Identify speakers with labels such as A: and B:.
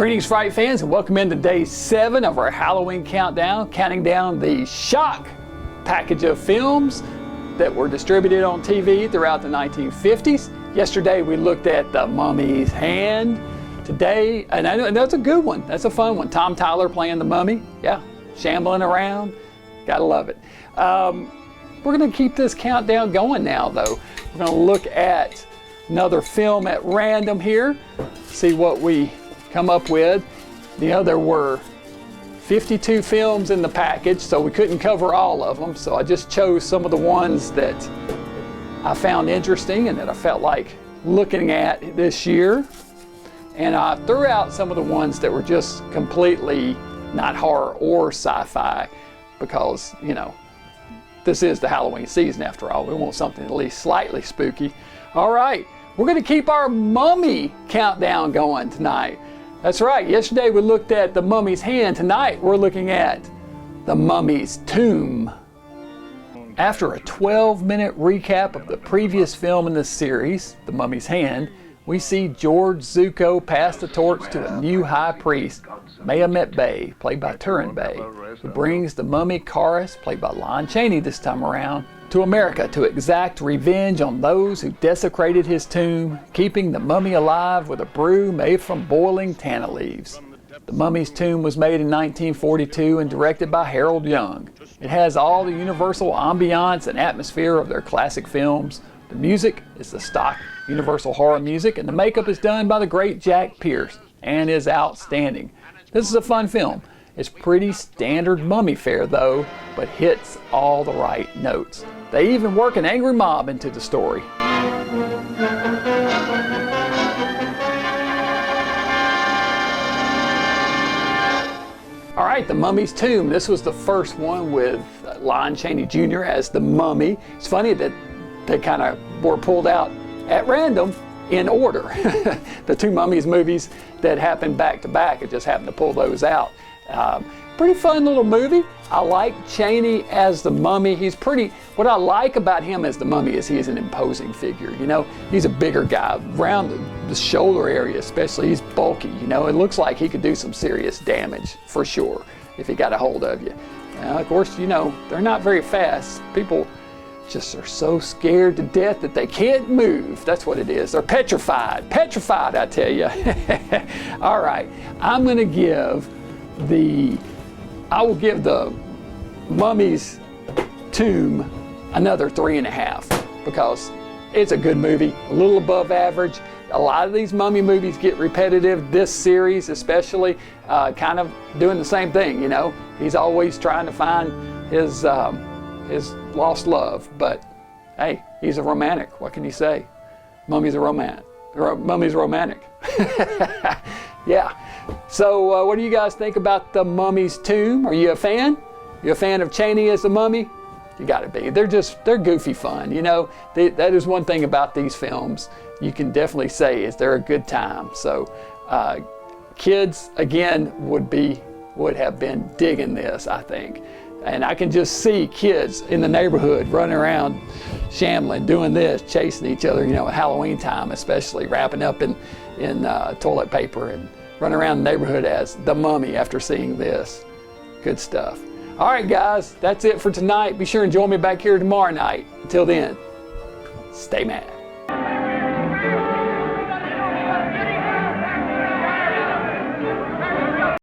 A: Greetings, Fright fans, and welcome into day 7 of our Halloween countdown, counting down the shock package of films that were distributed on TV throughout the 1950s. Yesterday we looked at The Mummy's Hand. Today, and I know that's a good one, that's a fun one. Tom Tyler playing the mummy, yeah, shambling around, gotta love it. We're gonna keep this countdown going now though. We're gonna look at another film at random here, see what we come up with. There were 52 films in the package, so we couldn't cover all of them, so I just chose some of the ones that I found interesting and that I felt like looking at this year. And I threw out some of the ones that were just completely not horror or sci-fi because, you know, this is the Halloween season after all. We want something at least slightly spooky. All right, we're going to keep our mummy countdown going tonight. That's right, yesterday we looked at The Mummy's Hand. Tonight we're looking at The Mummy's Tomb. After a 12-minute recap of the previous film in the series, The Mummy's Hand, we see George Zuko pass the torch to a new high priest, Mehemet Bey, played by Turin Bey, who brings the mummy Karis, played by Lon Chaney this time around, to America to exact revenge on those who desecrated his tomb, keeping the mummy alive with a brew made from boiling tanna leaves. The Mummy's Tomb was made in 1942 and directed by Harold Young. It has all the Universal ambiance and atmosphere of their classic films. The music is the stock Universal horror music, and the makeup is done by the great Jack Pierce and is outstanding. This is a fun film. It's pretty standard mummy fare though, but hits all the right notes. They even work an angry mob into the story. All right, The Mummy's Tomb. This was the first one with Lon Chaney Jr. as the mummy. It's funny that they kind of were pulled out at random in order. The two Mummies movies that happened back to back, it just happened to pull those out. Pretty fun little movie. I like Chaney as the mummy. He's pretty, what I like about him as the mummy is he's an imposing figure. You know, he's a bigger guy, around the shoulder area especially, he's bulky. You know, it looks like he could do some serious damage for sure if he got a hold of you. Of course, you know, they're not very fast. People just are so scared to death that they can't move. That's what it is. They're petrified. Petrified, I tell you. All right, I will give the Mummy's Tomb another 3.5 because it's a good movie, a little above average. A lot of these mummy movies get repetitive. This series especially, kind of doing the same thing, you know. He's always trying to find his lost love, but hey, he's a romantic. What can you say? Mummy's a romantic. Mummy's romantic. Yeah. So what do you guys think about The Mummy's Tomb? Are you a fan? You a fan of Chaney as the mummy? You gotta be. They're goofy fun. You know, that is one thing about these films. You can definitely say is they're a good time. So kids again would have been digging this, I think. And I can just see kids in the neighborhood running around shambling, doing this, chasing each other, you know, at Halloween time especially, wrapping up in toilet paper and running around the neighborhood as the mummy after seeing this. Good stuff. All right, guys, that's it for tonight. Be sure and join me back here tomorrow night. Until then, stay mad.